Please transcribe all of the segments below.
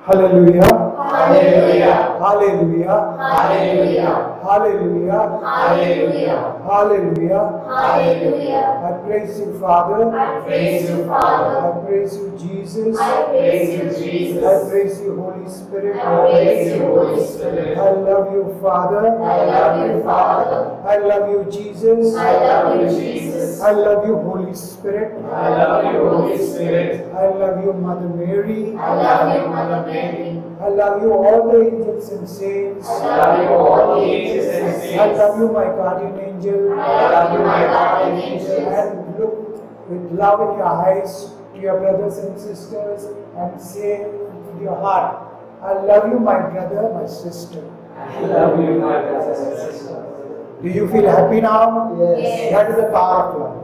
Hallelujah. Hallelujah. Hallelujah. Hallelujah. Hallelujah. Hallelujah. Hallelujah. Hallelujah. I praise you, Father. I praise you, Father. I praise you, Jesus. I praise you, Jesus. I praise you, Holy Spirit. I praise you, Holy Spirit. I love you, Father. I love you, Father. I love you, Jesus. I love you, Jesus. I love you, Holy Spirit. I love you, Holy Spirit. I love you, Mother Mary. I love you, Mother Mary. I love you, all the angels and saints. I love you, all the angels and saints. I love you, my guardian angel. I love you, my guardian angels. And look with love in your eyes to your brothers and sisters and say with your heart, I love you, my brother, my sister. I love you, my brothers and sisters. Do you feel happy now? Yes. That is the power of love.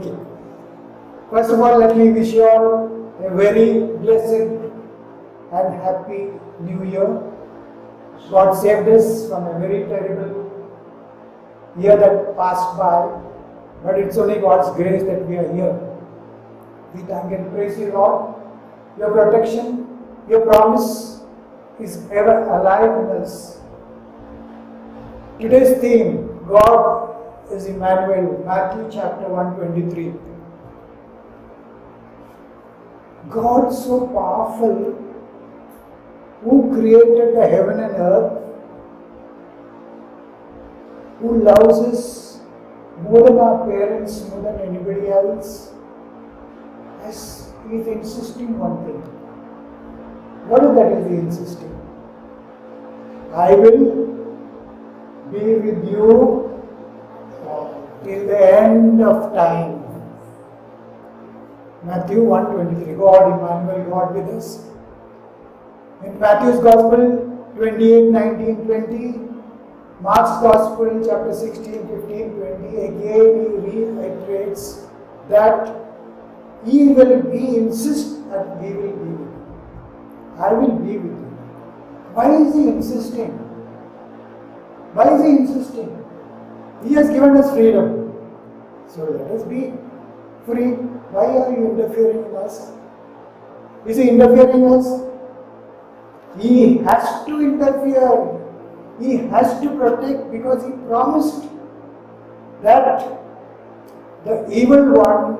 Okay. First of all, let me wish you all a very blessed and happy New Year. God saved us from a very terrible year that passed by, but it's only God's grace that we are here. We thank and praise you, Lord. Your protection, your promise is ever alive in us. Today's theme, God is Emmanuel, Matthew chapter 1:23. God so powerful, who created the heaven and earth, who loves us more than our parents, more than anybody else, is insisting one thing. What is that he insisting? I will be with you till the end of time. Matthew 1:23. God, Emmanuel, God with us. In Matthew's Gospel 28:19-20, Mark's Gospel chapter 16:15-20, again he reiterates that he will insist that we will be with you. I will be with you. Why is he insisting? Why is he insisting? He has given us freedom. So let us be free. Why are you interfering in us? Is he interfering in us? He has to interfere. He has to protect because he promised that the evil one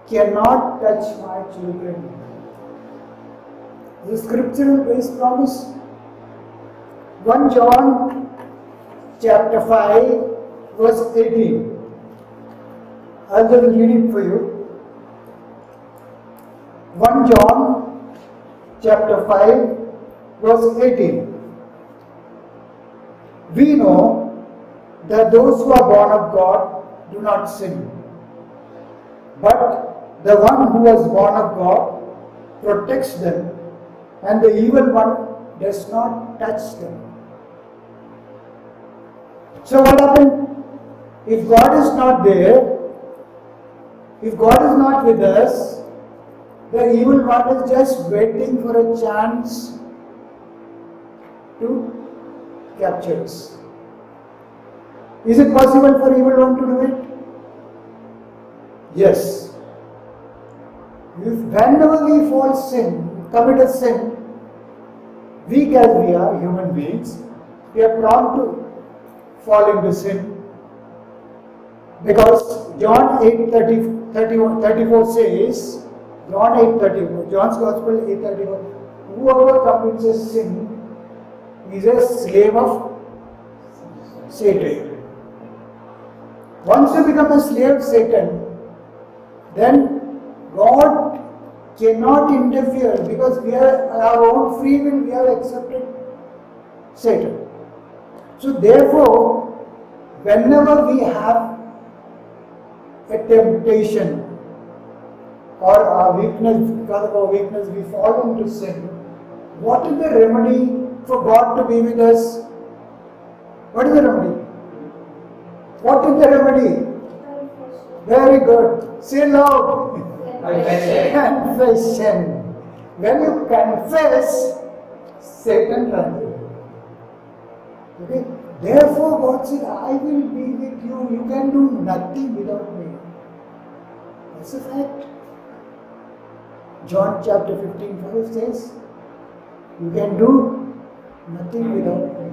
cannot touch my children. The scriptural based promise. 1 John chapter 5 verse 18. I'll just read it for you. 1 John chapter 5 verse 18. We know that those who are born of God do not sin. But the one who was born of God protects them, and the evil one does not touch them. So what happened? If God is not there, if God is not with us, the evil one is just waiting for a chance to capture us. Is it possible for evil one to do it? Yes. Whenever we fall sin, commit a sin, weak as we are, human beings, we are prone to fall into sin. Because John 8:34 says, John 8:34, John's Gospel 8:34, whoever commits a sin is a slave of Satan. Once you become a slave of Satan, then God cannot interfere because we are our own free will, we have accepted Satan. So therefore, whenever we have a temptation or our weakness, because of our weakness we fall into sin, what is the remedy for God to be with us? What is the remedy? What is the remedy? Very good. Say loud. Confession. When you confess, Satan runs away. Okay? Therefore God said, I will be with you. You can do nothing without me. That's a fact. John chapter 15 verse says, You can do nothing without me.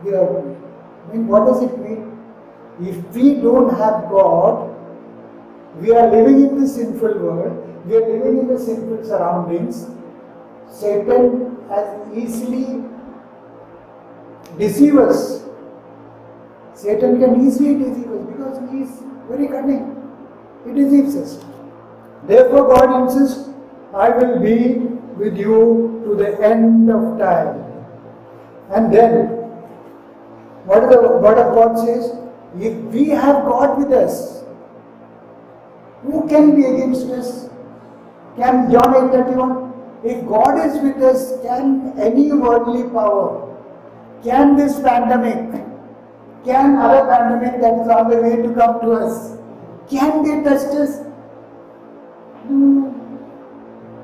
Without me. I mean, what does it mean? If we don't have God, we are living in the sinful world, we are living in the sinful surroundings. Satan has easily deceived us. Satan can easily deceive us because he is very cunning. He deceives us. Therefore God insists, I will be with you to the end of time. And then, what the word of God says? If we have God with us, who can be against us? Can John 8:31? If God is with us, can any worldly power, can this pandemic, can other pandemic that is on the way to come to us, can they test us?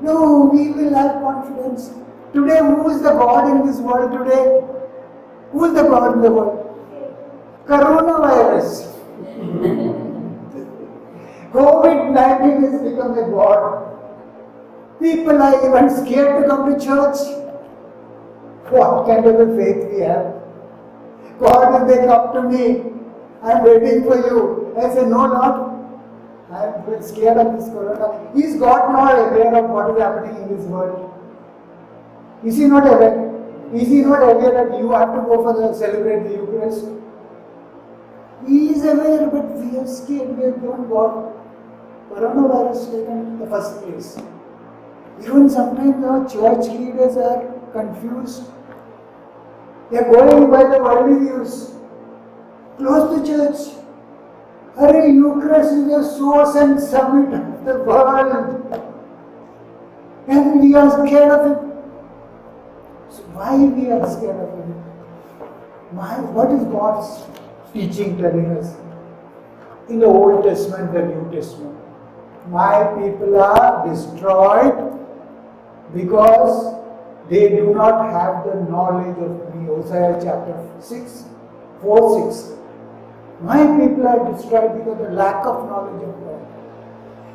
No, we will have confidence. Today, who is the God in this world today? Who is the God in the world? Coronavirus. COVID-19 has become a God. People are even scared to come to church. What kind of a faith we have? God, if they come to me, I am waiting for you. I say, no, Lord. I am scared of this corona. Is God not aware of what is happening in this world? Is He not aware? Is He not aware that you have to go for the celebrate the Eucharist? He is aware, but we are scared. We have given God coronavirus taken the first place. Even sometimes our church leaders are confused. They are going by the worldly views. Close the church. Hare, Eucharist is the source and summit of the world. And we are scared of it. So why we are scared of it? What is God's teaching telling us? In the Old Testament, the New Testament. My people are destroyed because they do not have the knowledge of me. Hosea chapter 6, 4-6. My people are destroyed because of the lack of knowledge of God.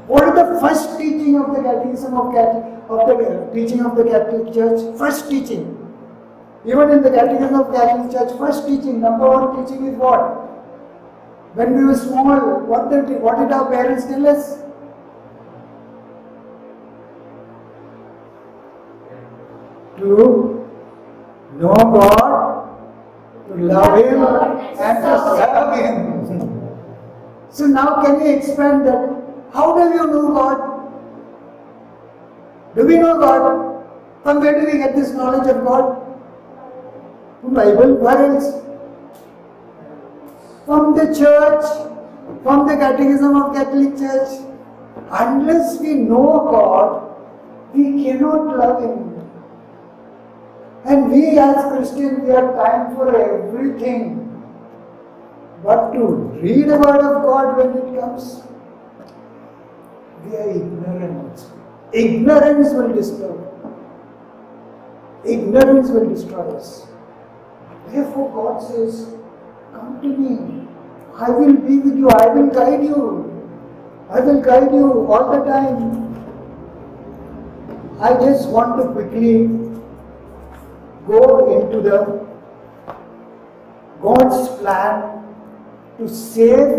What is the first teaching of the Catechism of the teaching of the Catholic Church? First teaching. Even in the Catechism of Catholic Church, first teaching, number one teaching is what? When we were small, what did our parents tell us? To know God, to love Him, and to serve Him. So now can you expand that? How do you know God? Do we know God? From where do we get this knowledge of God? From Bible, where else? From the church, from the Catechism of Catholic Church. Unless we know God, we cannot love Him. And we as Christians, we have time for everything. But to read the word of God when it comes, we are ignorant. Ignorance will disturb. Ignorance will destroy us. Therefore God says, come to me. I will be with you. I will guide you. I will guide you all the time. I just want to quickly go into the God's plan to save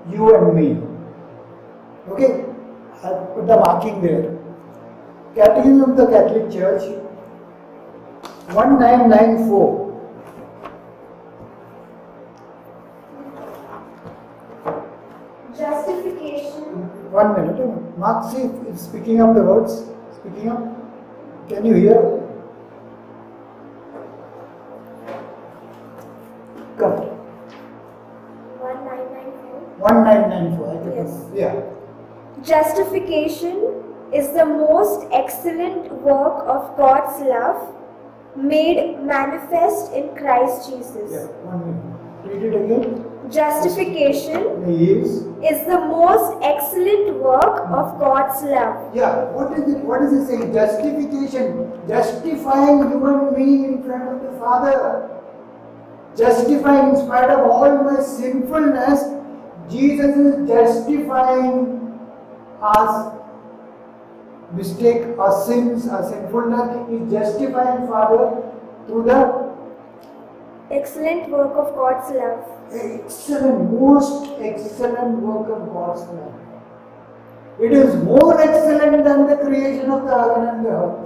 you and me. Okay, I'll put the marking there. Catechism of the Catholic Church, 1994. Justification. 1 minute. Mark, see if it's picking up the words. Picking up. Can you hear? Come. 1994. 1994. I think Yes. Yeah. Justification is the most excellent work of God's love made manifest in Christ Jesus. Yeah. 1 minute. Read it again. Justification Is. is the most excellent work of God's love. Yeah. What is it? What is it saying? Justification. Justifying you and me in front of the Father. Justifying in spite of all my sinfulness. Jesus is justifying us. mistake, our sins, our sinfulness, is justifying Father through the excellent work of God's love. excellent, most excellent work of God's love. It is more excellent than the creation of the heaven and the earth.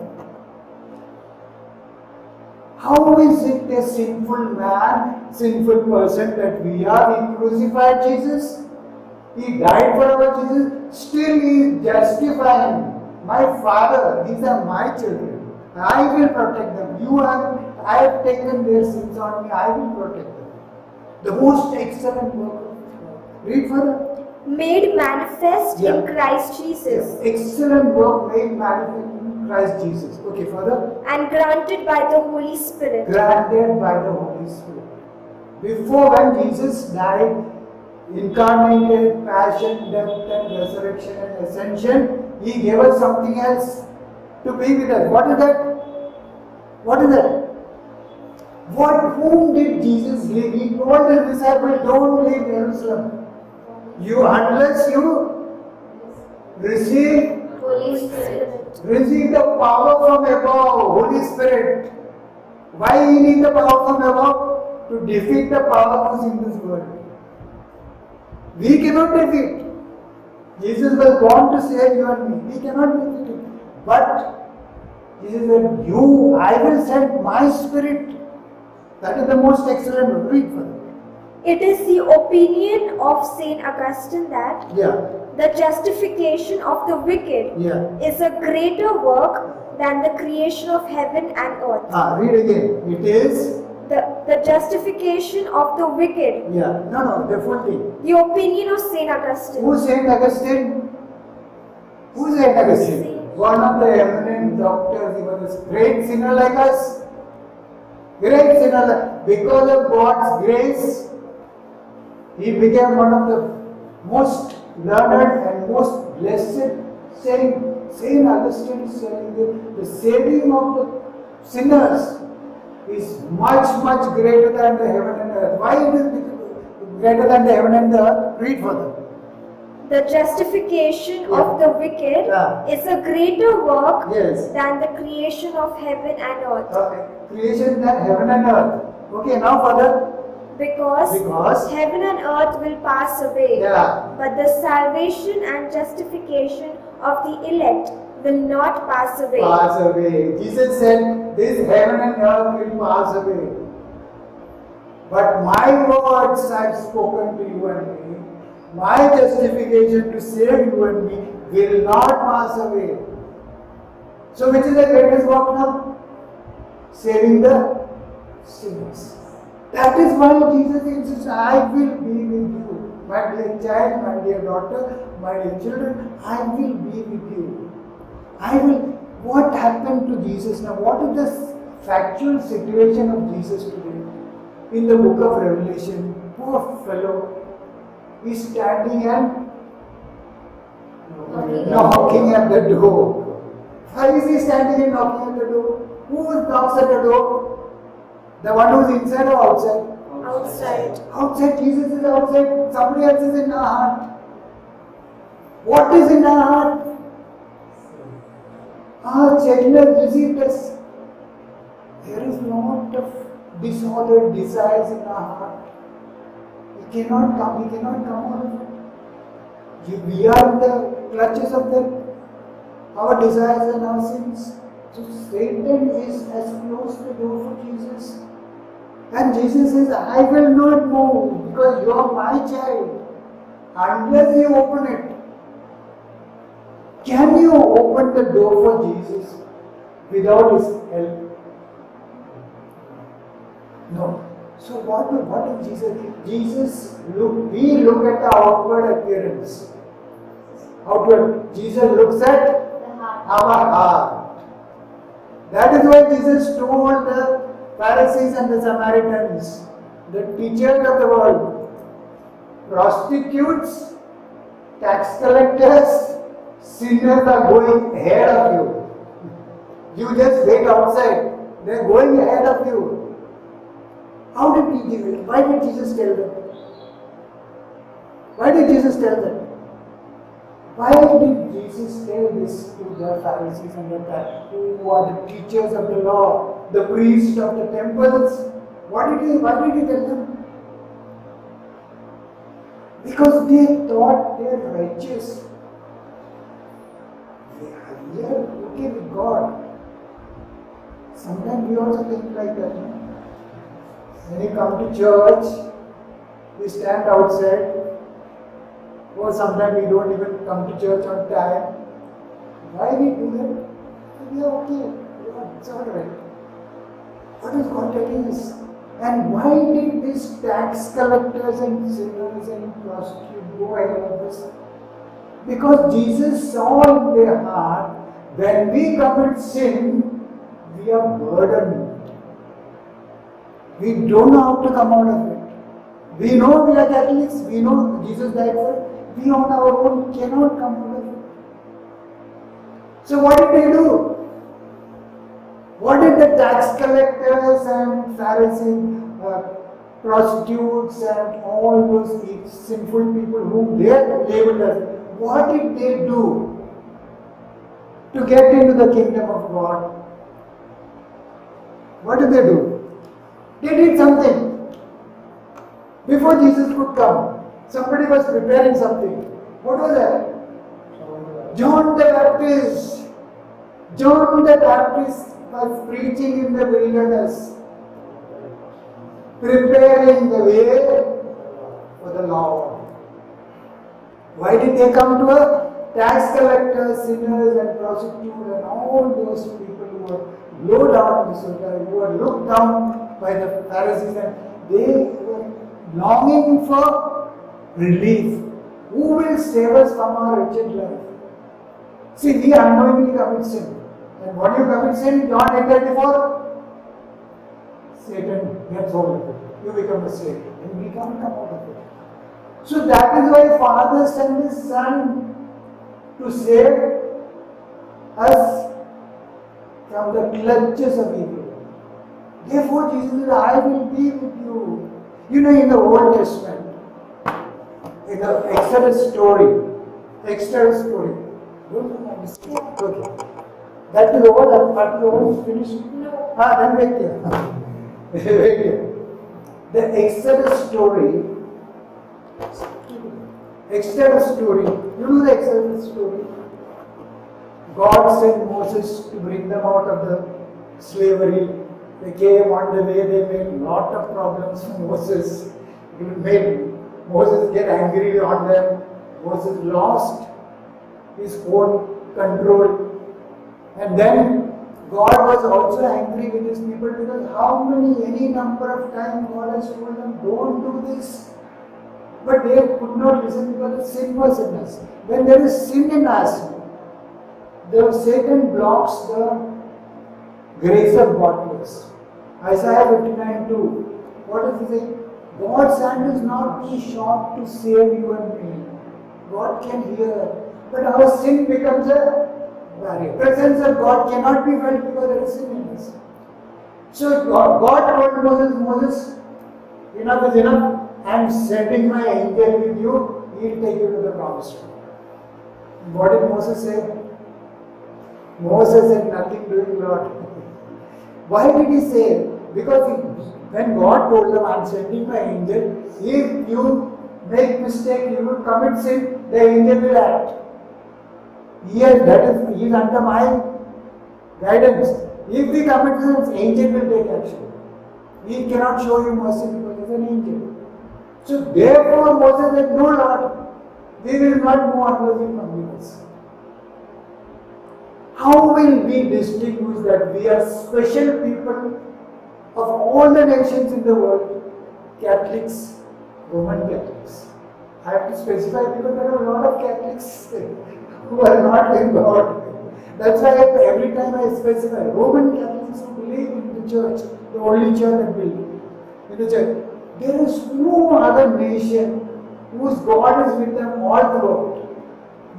How is it a sinful man, sinful person that we are? He crucified Jesus. He died for our Jesus. Still he is justifying. My Father, these are my children. I will protect them. I have taken their sins on me. I will protect them. The most excellent work of God. Read further. Made manifest Yeah. in Christ Jesus Excellent work made manifest in Christ Jesus. Okay, further. and granted by the Holy Spirit. Granted by the Holy Spirit. Before, when Jesus died, incarnated, passion, death and resurrection and ascension, He gave us something else to be with us. What is that? What is that? Whom did Jesus leave? He told His disciples, don't leave Jerusalem. Unless you receive Holy Spirit. the power from above, Holy Spirit. Why we need the power from above? To defeat the powers in this world. We cannot defeat. Jesus was born to save you and me. We cannot defeat it. But Jesus said, I will send my Spirit. That is the most excellent one. Read for them. It is the opinion of Saint Augustine that Yeah, the justification of the wicked yeah. is a greater work than the creation of heaven and earth. Read again. It is, The justification of the wicked, yeah. No, the full thing. the opinion of Saint Augustine. Who is Saint Augustine? Who is Saint Augustine? One of the eminent doctors. He was a great sinner like us. Great sinner. Because of God's grace, he became one of the most learned and most blessed saint. Saint Augustine is saying the saving of the sinners is much, much greater than the heaven and earth. Why it is greater than the heaven and the earth? Read further. The justification of the wicked is a greater work Yes. than the creation of heaven and earth. Creation than heaven and earth. Okay, now further. Because heaven and earth will pass away, Yeah. but the salvation and justification of the elect will not pass away. Pass away. Jesus said, this heaven and earth will pass away. But my words I have spoken to you and me, my justification to save you and me will not pass away. So which is the greatest work now? Saving the sinners. That is why Jesus insists, I will be with you. My dear child, my dear daughter, my dear children, I will be with you. What happened to Jesus now? What is the factual situation of Jesus today? In the book of Revelation, poor fellow is standing and knocking at the door. Why is he standing and knocking at the door? Who knocks at the door? The one who is inside or outside? Outside. Outside. Jesus is outside. Somebody else is in our heart. What is in our heart? Our Chandler received us. There is lot of disordered desires in our heart. We cannot come out of it. We are in the clutches of our desires and our sins. So Satan is as close the door for Jesus. And Jesus says, I will not move because you are my child. Unless you open it. Can you open the door for Jesus without His help? No. So what is Jesus? We look at the outward appearance. Jesus looks at our heart. That is why Jesus told the Pharisees and the Samaritans, the teachers of the world, prostitutes, tax collectors, sinners are going ahead of you. You just wait outside. They are going ahead of you. Why did Jesus tell them? Why did Jesus tell them? Why did Jesus tell this to the Pharisees and the who are the teachers of the law, the priests of the temples? Why did he tell them? Because they thought they are righteous. They are okay with God. Sometimes we also think like that. No? When you come to church, we stand outside. Or sometimes we don't even come to church on time. Why we do that? We are okay. It's alright. What is God telling us? And why did these tax collectors and sinners and prostitutes go ahead of this? Because Jesus saw in their heart, when we commit sin, we are burdened. We don't know how to come out of it. We know we are Catholics, we know Jesus died for it. We on our own cannot come out of it. So what did they do? What did the tax collectors and Pharisees, prostitutes and all those sinful people whom they labeled as, what did they do to get into the kingdom of God? What did they do? They did something. Before Jesus could come, somebody was preparing something. What was that? John the Baptist. John the Baptist was preaching in the wilderness, preparing the way for the Lord. Why did they come to us? Tax collectors, sinners and prostitutes and all those people who were low down in the society, who were looked down by the Pharisees, and they were longing for relief. Who will save us from our wretched life? See, we unknowingly commit sin. And when you commit sin, John 8:34, Satan gets hold of it. You become a slave. And we can't come out of it. So that is why Father sent His Son to save us from the clutches of evil. Therefore, Jesus said, I will be with you. You know, in the Old Testament, in the Exodus story. Okay. That is over, that part is over, finished? No. Then wait here. Wait here. The Exodus story, you know the Exodus story? God sent Moses to bring them out of the slavery. They came on the way, they made a lot of problems for Moses. It made Moses get angry on them. Moses lost his own control. And then God was also angry with his people because any number of times God has told them, don't do this. But they could not listen because the sin was in us. When there is sin in us, Satan blocks the grace of God to us. Isaiah 59:2. What does he say? God's hand is not too short to save you and me. God can hear. But our sin becomes a barrier. The presence of God cannot be felt because there is sin in us. So God told Moses, enough is enough. I am sending my angel with you. He will take you to the promised land. What did Moses say? Moses said, nothing doing, Lord. Why did he say? Because when God told them, I am sending my angel, if you make mistake, you will commit sin, the angel will act. He is under my guidance. If we commit sins, angel will take action. He cannot show you mercy because he is an angel. So therefore Moses said, no Lord, we will not move unless you come with us. How will we distinguish that we are special people of all the nations in the world? Catholics, Roman Catholics. I have to specify because there are a lot of Catholics who are not in God. That's why every time I specify Roman Catholics who believe in the church, the only church that believe in the church. There is no other nation whose God is with them all throughout.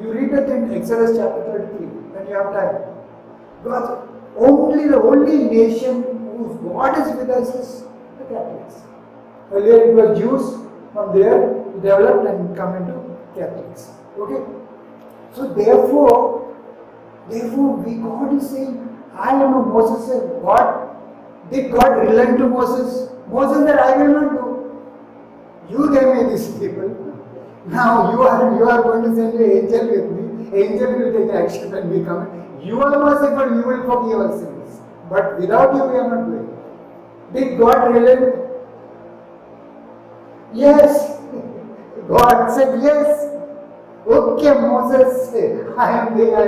You read it in Exodus chapter 33 when you have time. Because the only nation whose God is with us is the Catholics. Earlier it was Jews, from there developed and come into Catholics. Okay? So therefore, God is saying, I am a Moses said, did God relent to Moses? Moses said, I will not do. You gave me these people. Now you are going to send an angel with me. Angel will take action when we come. You are merciful, you will forgive our sins. But without you, we are not doing. Did God relent? Yes. God said yes. Okay, Moses, I am there, I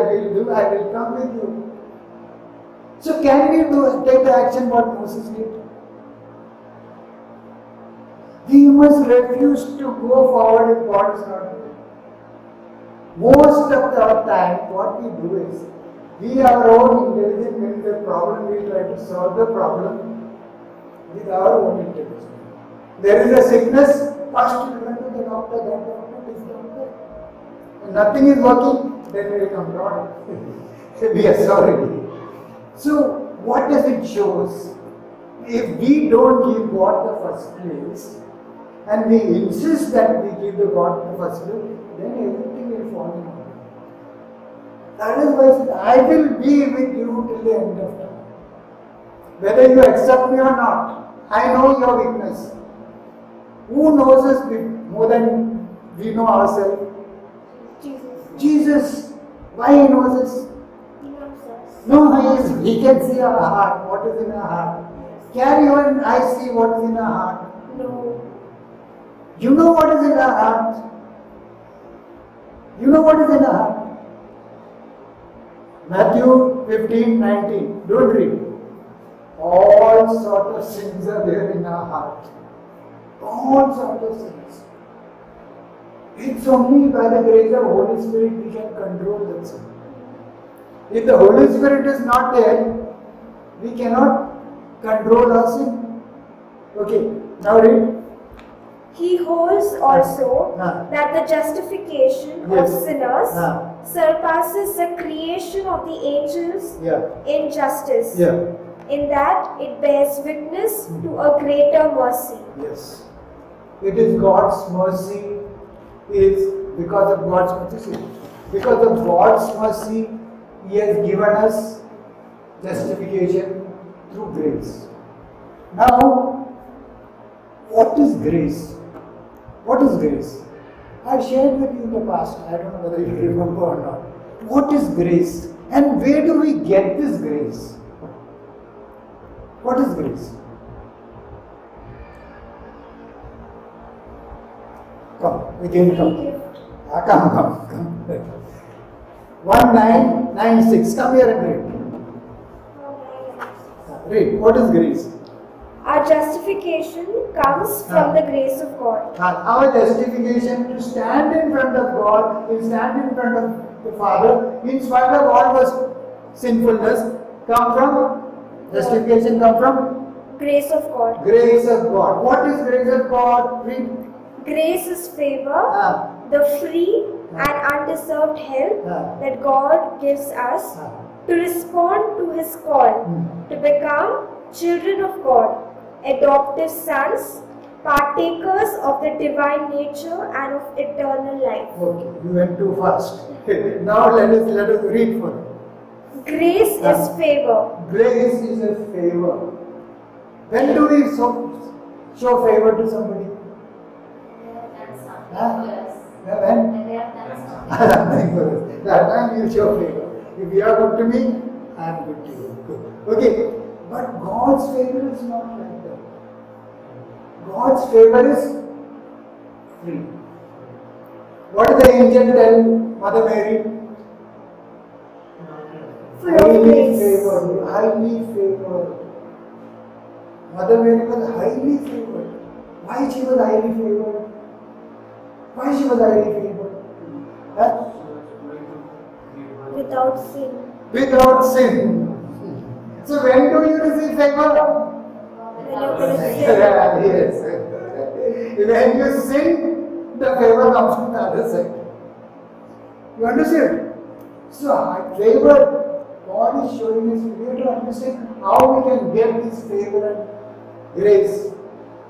will come with you. So can we take the action what Moses did? We must refuse to go forward if God is not there. Most of the time, what we do is, we our own intelligence, when the problem, we try to solve the problem with our own intelligence. There is a sickness, first we run to the doctor, that doctor, this doctor. When nothing is working, then we will come God. We are sorry. So, what does it shows? If we don't give God the first place, and we insist that we give the God the first place, then everything will fall in order. That is why I said, I will be with you till the end of time. Whether you accept me or not, I know your weakness. Who knows us more than we know ourselves? Jesus. Why he knows us? No, he can see our heart, what is in our heart. Can you and I see what is in our heart? No. You know what is in our heart? You know what is in our heart? Matthew 15:19. Don't read. All sort of sins are there in our heart. All sort of sins. It's only by the grace of Holy Spirit we can control that sin. If the Holy Spirit is not there, we cannot control our sin. Okay, now read. He holds also that the justification of sinners surpasses the creation of the angels in justice, in that it bears witness to a greater mercy. Yes. It is God's mercy is because of God's mercy. Because of God's mercy, He has given us justification through grace. Now, what is grace? What is grace? I shared with you in the past. I don't know whether you remember or not. What is grace? And where do we get this grace? What is grace? Come, again come. Come. 1996. Come here and read. Read. What is grace? Our justification comes from the grace of God. Our justification to stand in front of God, to stand in front of the Father, in spite of all our sinfulness, come from justification, come from grace of God. Grace of God. What is grace of God? Read. Grace is favor, the free and undeserved help that God gives us to respond to His call to become children of God, adoptive sons, partakers of the divine nature and of eternal life. Okay, you went too fast. Now let us read further. Grace is favor. Grace is a favor. When do we show favor to somebody? When? That time you show favor. If you are good to me, I am good to you. Okay, but God's favor is not like that. God's favor is free. What did the angel tell Mother Mary? Highly favored. Mother Mary was highly favored. Why she was highly favored? Why she was highly favored? Without sin. Without sin. So when do you receive favor? Yes. When you sin, the favor comes from the other side. You understand? So favor, God is showing us, we have to understand how we can get this favor and grace.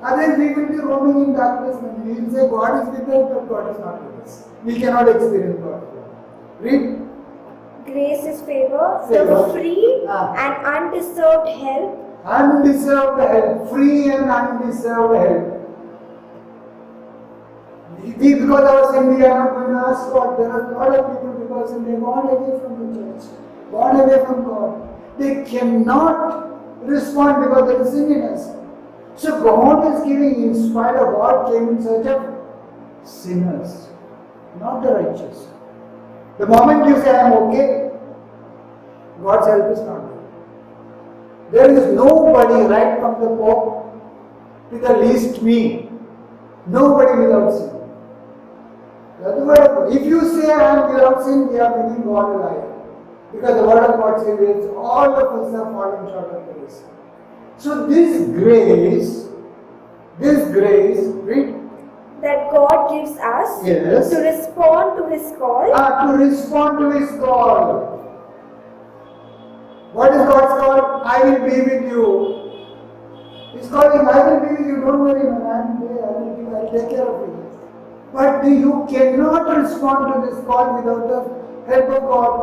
Otherwise we will be roaming in darkness and we will say God is with us, but God is not with us. We cannot experience God. Read. Grace is favor, Favor. the free Ah. and undeserved help Undeserved help, free and undeserved help. Because of our sin, we are not going to ask God. There are a lot of people because they are gone away from the church, gone away from God. They cannot respond because there is sin in us. So God is giving, in spite of God came in search of sinners, not the righteous. The moment you say, I am okay, God's help is not there. There is nobody right from the Pope to the least me. Nobody without sin. If you say I am without sin, we are making God a liar. Because the word of God says all of us are falling short of grace. So this grace, read. that God gives us Yes. to respond to His call. To respond to His call. What is God's call? I will be with you. He's calling, I will be with you. Don't worry, man. I am there. I will take care of you. But you cannot respond to this call without the help of God.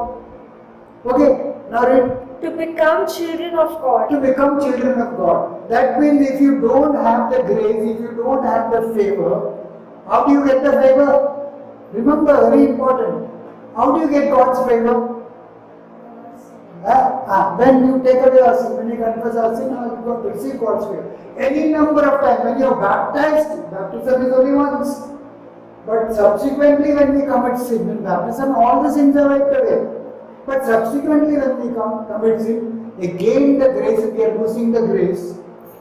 Okay, now read. To become children of God. To become children of God. That means if you don't have the grace, if you don't have the favor, how do you get the favor? Remember, very important. How do you get God's favor? When you take away our sin, when you confess our sin, now you got to receive God's favor. Any number of times, when you are baptized, baptism is only once. But subsequently, when we commit sin in baptism, all the sins are wiped away. But subsequently, when we commit sin, again the grace, we are losing the grace,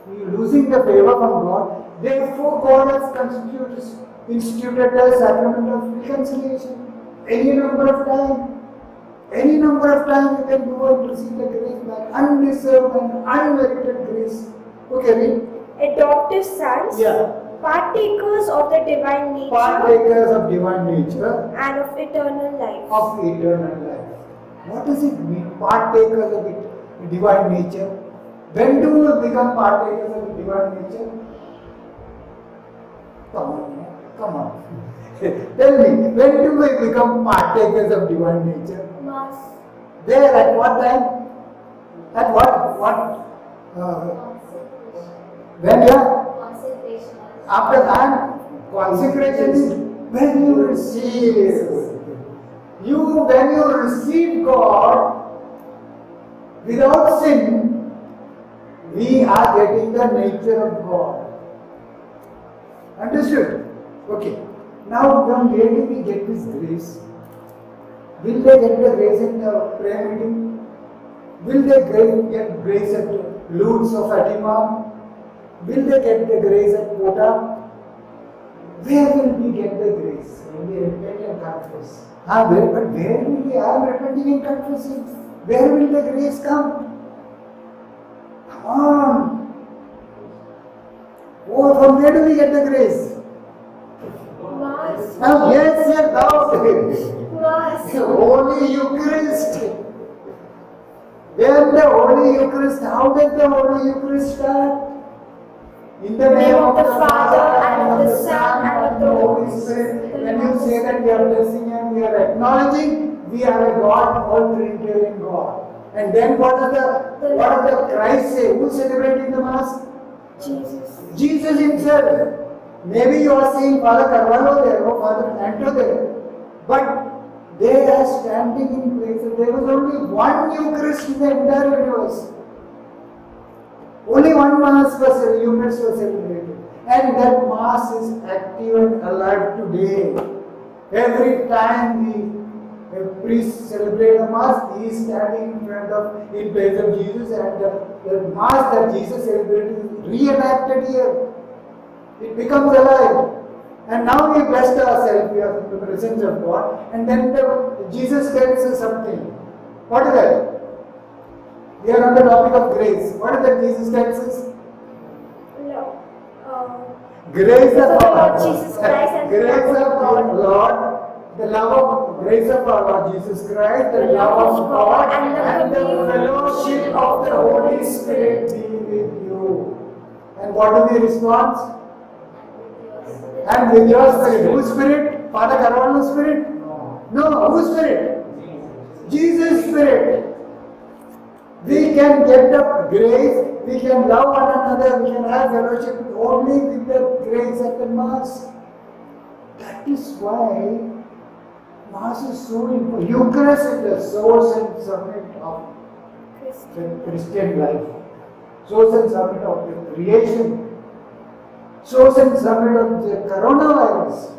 we are losing the favor from God. Therefore, God has instituted the sacrament of reconciliation. Any number of times you can go and receive the grace back, undeserved and unmerited grace. Okay, read. Adoptive sons. Yeah. Partakers of the divine nature. Partakers of divine nature. And of eternal life. Of eternal life. What does it mean? Partakers of the divine nature. When do we become partakers of the divine nature? Come on. Tell me, when do we become partakers of divine nature? Mass. There, at what time? At what? When you are? Consecration. After that, consecration is when you receive. When you receive God without sin, we are getting the nature of God. Understood? Okay. Now, from where do we get this grace? Will they get the grace in the prayer meeting? Will they get grace at Lourdes of Fatima? Will they get the grace at Pota? Where will we get the grace? When we repent and confess. But where will we are repenting and confessing? Where will the grace come? Come on. Oh, from where do we get the grace? Mass. Now, yes, now. Mass. The Holy Eucharist. Then the Holy Eucharist, how does the Holy Eucharist start? In the name of the Father, and of the Son, and of the Holy Spirit. When you say that we are blessing and we are acknowledging, we are a God, all Trinitarian God. And then what does the Christ say? Who is celebrating the Mass? Jesus. Jesus Himself. Maybe you are seeing Father Carvalho there, or Father Anto there. But they are standing in places. There was only one Eucharist in the entire universe. Only one Mass was Eucharist was celebrated. And that Mass is active and alive today. Every time a priest celebrates a Mass, he is standing in place of Jesus, and the Mass that Jesus celebrated is reenacted here. It becomes alive. And now we blessed ourselves, we are in the presence of God, and then Jesus tells us something. What is that? We are on the topic of grace. What is that Jesus tells us? No. Grace of the our Lord Jesus Christ and the grace love of of God. Lord, the love of grace of our Lord Jesus Christ, the love of God, and the fellowship of the Holy Spirit be with you. And what do we respond? And with your spirit. Whose spirit? Father Carvalho's spirit? No. Whose spirit? Jesus Spirit. We can get the grace, we can love one another, we can have fellowship only with the grace at the Mass. That is why Mass is so important. Eucharist is the source and summit of the Christian life. Source and summit of the creation. Source and summit of the coronavirus.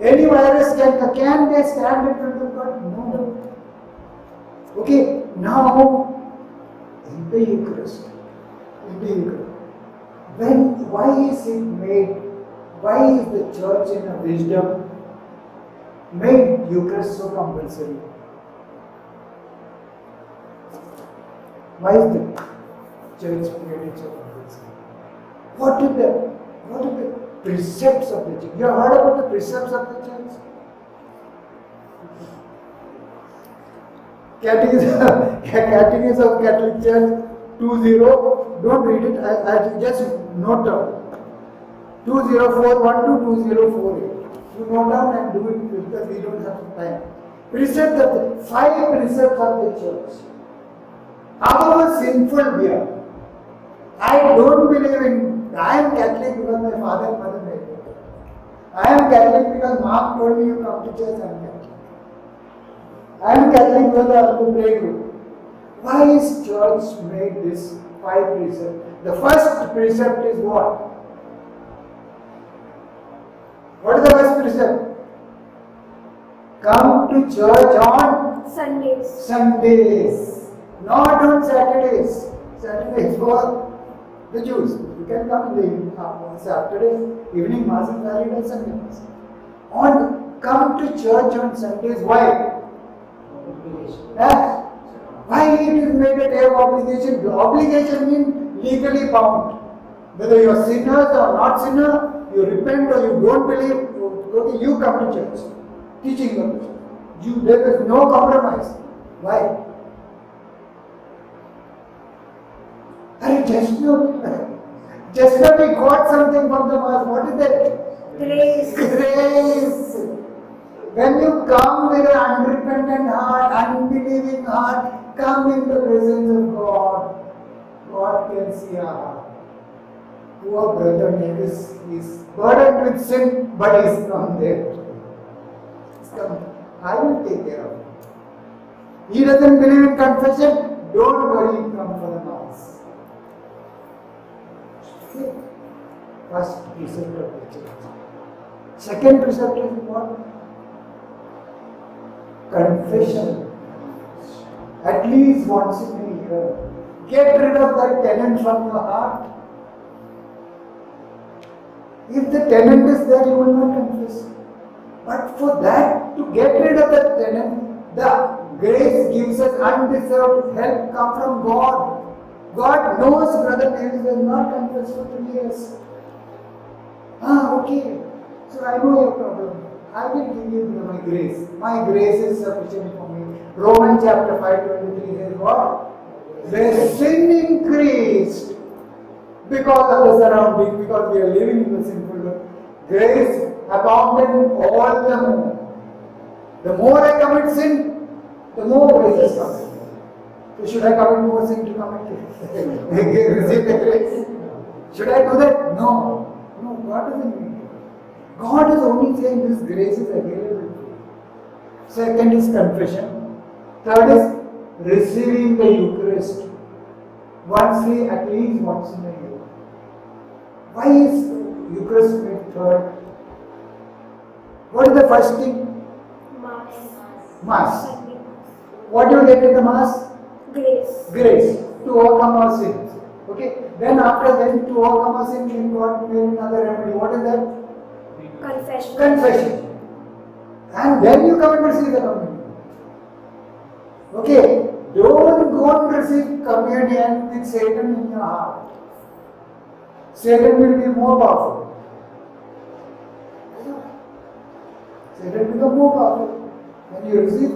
Any virus can they stand in front of God? No. Okay, now in the Eucharist, why is it made? Why is the Church in a wisdom made Eucharist so compulsory? Why is the Church made it so compulsory? What are the precepts of the Church? You have heard about the precepts of the Church? Catechism of Catholic Church 20. Don't read it. I just note down. 2041 to 2048. You note down and do it because we don't have time. Precepts of the 5 precepts of the Church. However sinful we are, I don't believe in. I am Catholic because my father and mother made me. I am Catholic because mom told me you come to church. I am Catholic. I am Catholic because I have to pray group. Why is Church made this 5 precepts? The first precept is what? What is the first precept? Come to church on Sundays. Not on Saturdays. Saturdays for the Jews. You can come in the Saturday evening Mass is valid on Sunday Mass. Come to church on Sundays. Why? Why it is made a day of obligation? The obligation means legally bound. Whether you are sinners or not sinner, you repent or you don't believe, okay, you come to church. Teaching of the church. There is no compromise. Why? Just now we got something from the Mass. What is that? Grace. When you come with an unrepentant heart, unbelieving heart, come in the presence of God. God can see our heart. Poor brother Nevis is burdened with sin, but he is come there. He's come. I will take care of him. He doesn't believe in confession. Don't worry, come for the Mass. Okay. First precept of the Church. Second precept is what? Confession. At least once in a year. Get rid of that tenant from your heart. If the tenant is there, you will not confess. But for that, to get rid of that tenant, the grace gives us undeserved help come from God. God knows Brother Nevis will not confess for 3 years. Okay. So I know your problem. I will give you my grace. My grace is sufficient for me. Romans chapter 5:23 says what? Where sin increased because of the surrounding, because we are living in the sinful world, grace abounded all the more. The more I commit sin, the more grace is coming. So should I commit more sin to receive the grace? Should I do that? No. No, God doesn't mean it. God is only saying this grace is available to you. Second is confession. Third is receiving the Eucharist. At least once in a year. Why is Eucharist made third? What is the first thing? Mass. What do you get in the Mass? Grace. To overcome our sins. Okay. Then after that, to overcome our sins, God made another remedy. What is that? Confession. And then you come and receive the communion. Okay. Don't go and receive communion with Satan in your heart. Satan will be more powerful. Satan will become more powerful. When you receive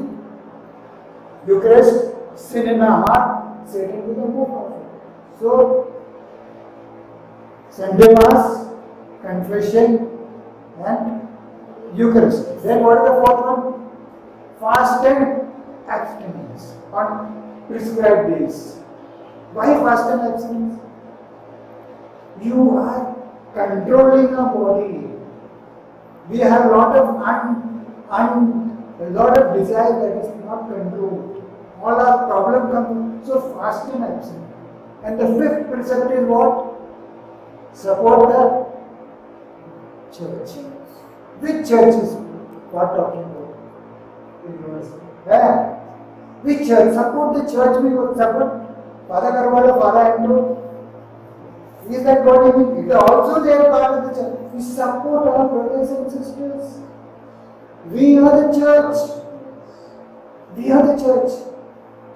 Eucharist, sin in our heart, Satan will become more powerful. So, Sunday Mass, confession, and Eucharist. Then what is the fourth one? Fast and abstinence on prescribed days. Why fast and abstinence? You are controlling a body. We have a lot of desire that is not controlled. All our problem comes. So fast and abstinence. And the fifth precept is what? Support the church. Which church is what talking about? University. Yeah. Which church? Support the church. We will support Father Karwala, Father Andrew. Is that what you mean? It is also there part of the church. We support our brothers and sisters. We are the church. We are the church.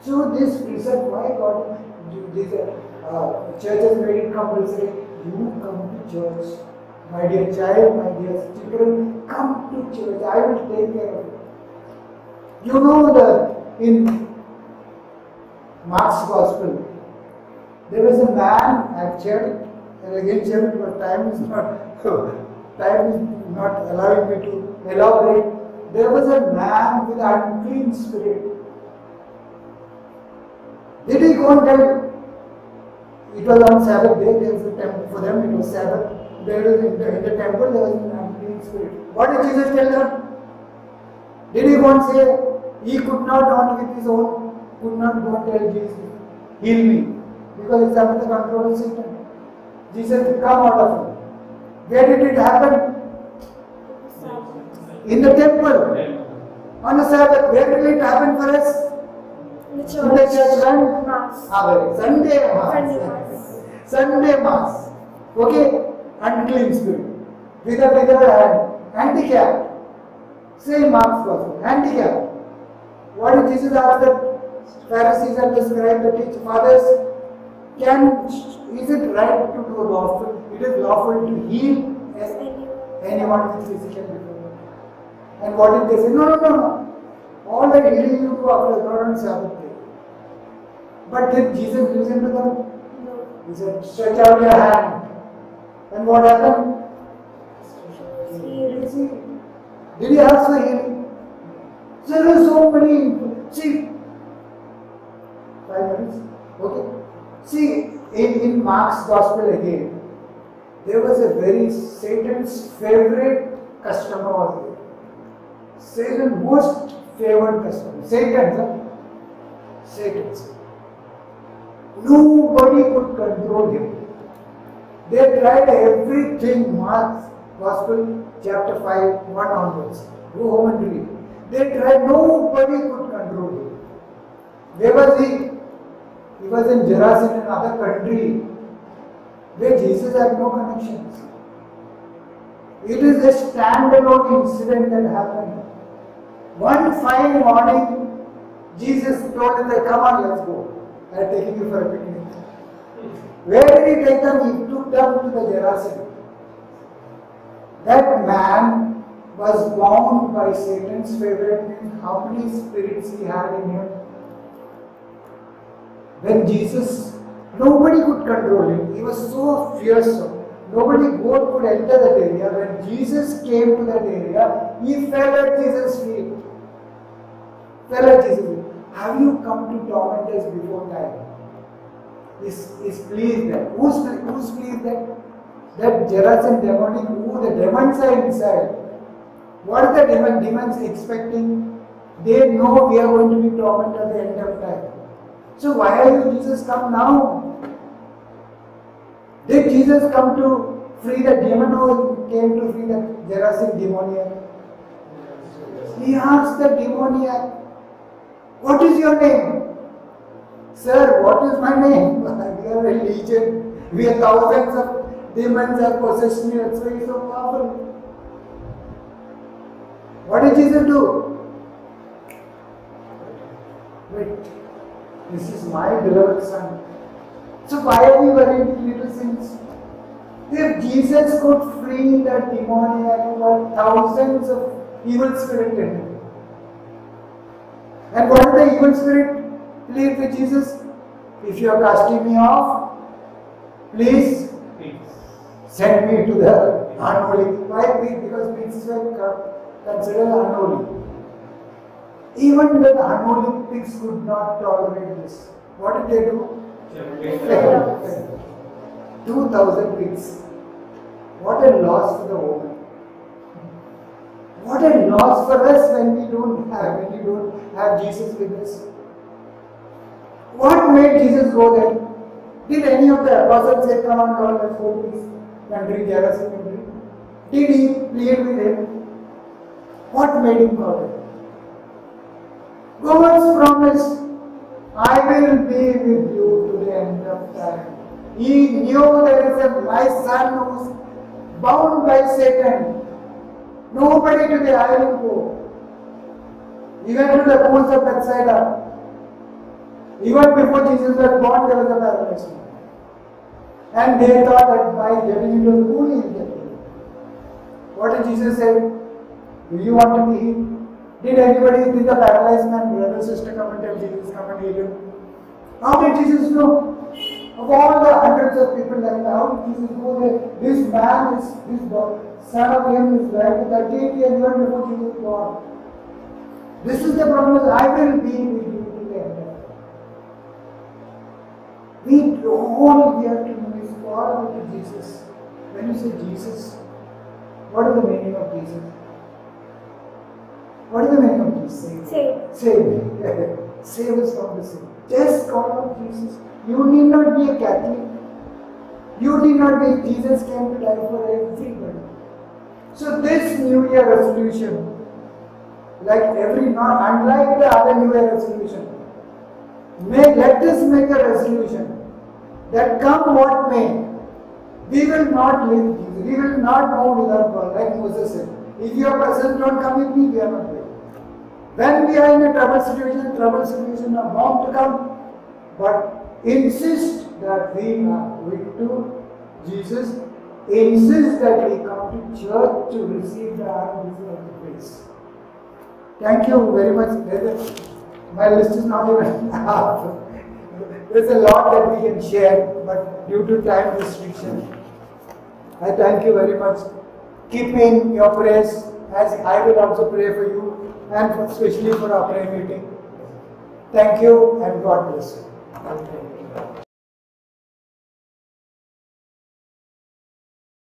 So this precept, why God, this church has made it compulsory. You come to church. My dear child, my dear children, come to church. I will take care of you. You know that in Mark's Gospel, there was a man, I have shared it, and again shared it, but time is not allowing me to elaborate. There was a man with unclean spirit. Did he go and tell? It was on Sabbath day, there was a temple, for them it was Sabbath. There was in the temple there was an unclean spirit. What did Jesus tell them? Did he go and say, he could not on with his own, could not go and tell Jesus, heal me, because it's under the control of Satan. Jesus said, come out of him. Where did it happen? In the temple. On a Sabbath. Where did it happen for us? In the church. In the church when? Mass. Sunday Mass. Sunday Mass. Okay? Unclean spirit. With a handicap. Same Mark's Gospel. Handicap. What did Jesus ask the Pharisees and the scribes, the teachers, fathers? Is it right to do lawful? It is lawful to heal anyone with physical deformity. And what did they say? No. All the healing you do after God on Sabbath day. But did Jesus listen to them? No. He said, stretch out your hand. And what happened? Healed. Did he ask for healing? There are so many. See, 5 minutes. Okay. See, in Mark's Gospel again, there was a very Satan's favorite customer was there. Satan's most favored customer. Satan's. Nobody could control him. They tried everything. Mark's Gospel, chapter 5, 1 onwards. Go home and read. They tried, nobody could control him. Where was he? He was in Gerasene, another country, where Jesus had no connections. It is a standalone incident that happened. One fine morning, Jesus told them, come on, let's go. I am taking you for a picnic. Where did he take them? He took them to the Gerasene. That man was bound by Satan's favorite name. How many spirits he had in him? When Jesus, nobody could control him. He was so fearsome. Nobody could enter that area. When Jesus came to that area, he fell at Jesus' feet. Have you come to torment us before time? Is pleased that. Who's pleased that? That Gerasene demonic, the demons are inside. What are the demons expecting? They know we are going to be tormented at the end of time. So why are you, Jesus, come now? Did Jesus come to free the demon or came to free the Gerasene demoniac? He asked the demoniac, what is your name? Sir, what is my name? We are a legion. We are thousands of demons are possessed me. That's why he is so powerful. What did Jesus do? Wait. This is my beloved son. So why are we worried with little sins? If Jesus could free that demoniac who had thousands of evil spirits in him. And what did the evil spirit plead with Jesus? If you are casting me off, please send me to the unholy. Why? Because pigs were considered unholy. Even the unholy pigs could not tolerate this. What did they do? 2,000 pigs. What a loss for the woman. What a loss for us when we don't have Jesus with us. What made Jesus go there? Did any of the apostles say, come on, Lord, let's go to this country, Gerasene country? Did he plead with him? What made him go there? God's promise, I will be with you to the end of time. He knew there is my son who is bound by Satan. Nobody to the island go. Even to the pools of Bethsaida. Even before Jesus was born, there was a paralyzed man. And they thought that by getting into the pool, he will get healed. What did Jesus say? Do you want to be healed? Did the paralyzed man, brother, sister, come and tell Jesus, come and heal him? How did Jesus know? Of all the hundreds of people like that, how did Jesus know that this man is, this son of him is like 38 years old before Jesus was born? This is the promise, I will be with you till the end of time. All we have to know is follow to Jesus. When you say Jesus, what is the meaning of Jesus? What is the meaning of Jesus? Save. Save. Save us from the sin. Just call out Jesus. You need not be a Catholic. You need not be. Jesus came to die for everybody. So this New Year resolution, unlike the other New Year resolution, let us make a resolution that come what may, we will not leave Jesus. We will not move without God, like Moses said. If your presence don't come with me, we are not going. When we are in a trouble situation are bound to come. But insist that we are with to Jesus. Insist that we come to church to receive the undeserved grace. Thank you very much. My list is not even half. There's a lot that we can share, but due to time restriction, I thank you very much. Keep in your prayers, as I will also pray for you and especially for our prayer meeting. Thank you and God bless you.